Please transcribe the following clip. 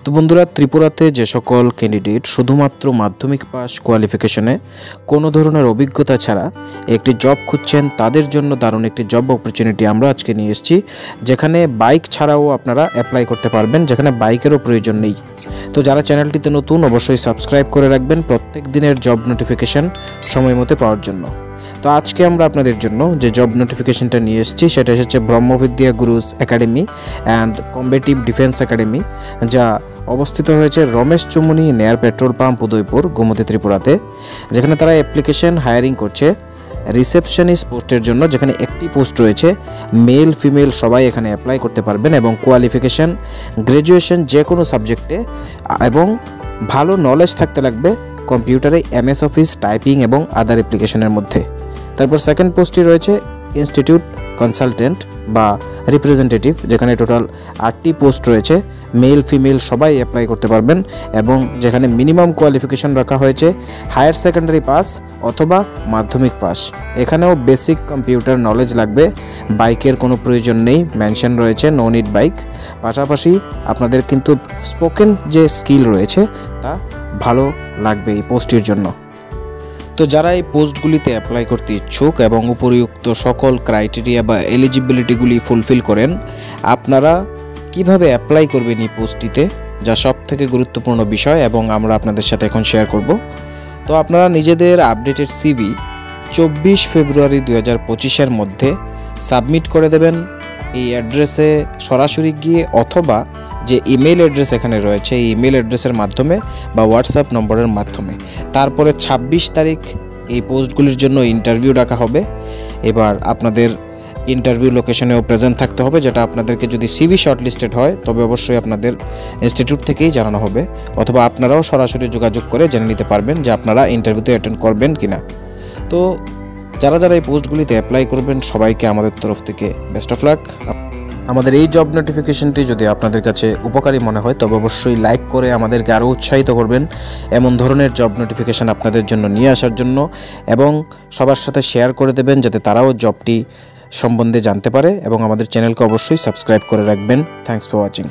তো বন্ধুরা, ত্রিপুরাতে যে সকল ক্যান্ডিডেট শুধুমাত্র মাধ্যমিক পাস কোয়ালিফিকেশনে কোনো ধরনের অভিজ্ঞতা ছাড়া একটি জব খুঁজছেন, তাদের জন্য দারুণ একটি জব অপরচুনিটি আমরা আজকে নিয়ে এসেছি, যেখানে বাইক ছাড়াও আপনারা অ্যাপ্লাই করতে পারবেন, যেখানে বাইকেরও প্রয়োজন নেই। তো যারা চ্যানেলটিতে নতুন, অবশ্যই সাবস্ক্রাইব করে রাখবেন প্রত্যেক দিনের জব নোটিফিকেশন সময় মতো পাওয়ার জন্য। তো আজকে আমরা আপনাদের জন্য যে জব নোটিফিকেশনটা নিয়ে এসেছি সেটা এসেছে ব্রহ্মবিদ্যা গুরুজ একাডেমি অ্যান্ড কম্বেটিভ ডিফেন্স একাডেমি, যা অবস্থিত হয়েছে রমেশ চুমুনি নেয়ার পেট্রোল পাম্প, উদয়পুর, গোমতী, ত্রিপুরাতে। যেখানে তারা অ্যাপ্লিকেশন হায়ারিং করছে রিসেপশনিস্ট পোস্টের জন্য, যেখানে একটি পোস্ট রয়েছে। মেল ফিমেল সবাই এখানে অ্যাপ্লাই করতে পারবেন এবং কোয়ালিফিকেশন গ্র্যাজুয়েশন যে কোনো সাবজেক্টে, এবং ভালো নলেজ থাকতে লাগবে কম্পিউটারে, এমএস অফিস, টাইপিং এবং আদার অ্যাপ্লিকেশনের মধ্যে। তারপর সেকেন্ড পোস্টটি রয়েছে ইনস্টিটিউট কনসালটেন্ট বা রিপ্রেজেন্টেটিভ, যেখানে টোটাল 8টি পোস্ট রয়েছে। মেল ফিমেল সবাই অ্যাপ্লাই করতে পারবেন এবং যেখানে মিনিমাম কোয়ালিফিকেশন রাখা হয়েছে হায়ার সেকেন্ডারি পাস অথবা মাধ্যমিক পাস। এখানেও বেসিক কম্পিউটার নলেজ লাগবে, বাইকের কোনো প্রয়োজন নেই, মেনশন রয়েছে নো নিড বাইক। পাশাপাশি আপনাদের কিন্তু স্পোকেন যে স্কিল রয়েছে তা ভালো লাগবে এই পোস্টটির জন্য। তো যারা এই পোস্টগুলিতে অ্যাপ্লাই করতে ইচ্ছুক এবং উপরিউক্ত সকল ক্রাইটেরিয়া বা এলিজিবিলিটিগুলি ফুলফিল করেন, আপনারা কিভাবে অ্যাপ্লাই করবেন এই পোস্টটিতে, যা সব থেকে গুরুত্বপূর্ণ বিষয় এবং আমরা আপনাদের সাথে এখন শেয়ার করব। তো আপনারা নিজেদের আপডেটেড সিভি 24 ফেব্রুয়ারি 2025-এর মধ্যে সাবমিট করে দেবেন এই অ্যাড্রেসে সরাসরি গিয়ে, অথবা যে ইমেল অ্যাড্রেস এখানে রয়েছে এই ইমেল অ্যাড্রেসের মাধ্যমে বা হোয়াটসঅ্যাপ নম্বরের মাধ্যমে। তারপরে 26 তারিখ এই পোস্টগুলির জন্য ইন্টারভিউ ডাকা হবে। এবার আপনাদের ইন্টারভিউ লোকেশনেও প্রেজেন্ট থাকতে হবে, যেটা আপনাদেরকে যদি সিভি শর্টলিস্টেড হয় তবে অবশ্যই আপনাদের ইনস্টিটিউট থেকেই জানানো হবে, অথবা আপনারাও সরাসরি যোগাযোগ করে জেনে নিতে পারবেন যে আপনারা ইন্টারভিউতে অ্যাটেন্ড করবেন কিনা। তো যারা যারা এই পোস্টগুলিতে অ্যাপ্লাই করবেন সবাইকে আমাদের তরফ থেকে বেস্ট অফ লাক। আমাদের এই জব নোটিফিকেশনটি যদি আপনাদের কাছে উপকারী মনে হয় তবে অবশ্যই লাইক করে আমাদেরকে আরও উৎসাহিত করবেন এমন ধরনের জব নোটিফিকেশন আপনাদের জন্য নিয়ে আসার জন্য, এবং সবার সাথে শেয়ার করে দেবেন যাতে তারাও জবটি সম্বন্ধে জানতে পারে, এবং আমাদের চ্যানেলকে অবশ্যই সাবস্ক্রাইব করে রাখবেন। Thanks for watching.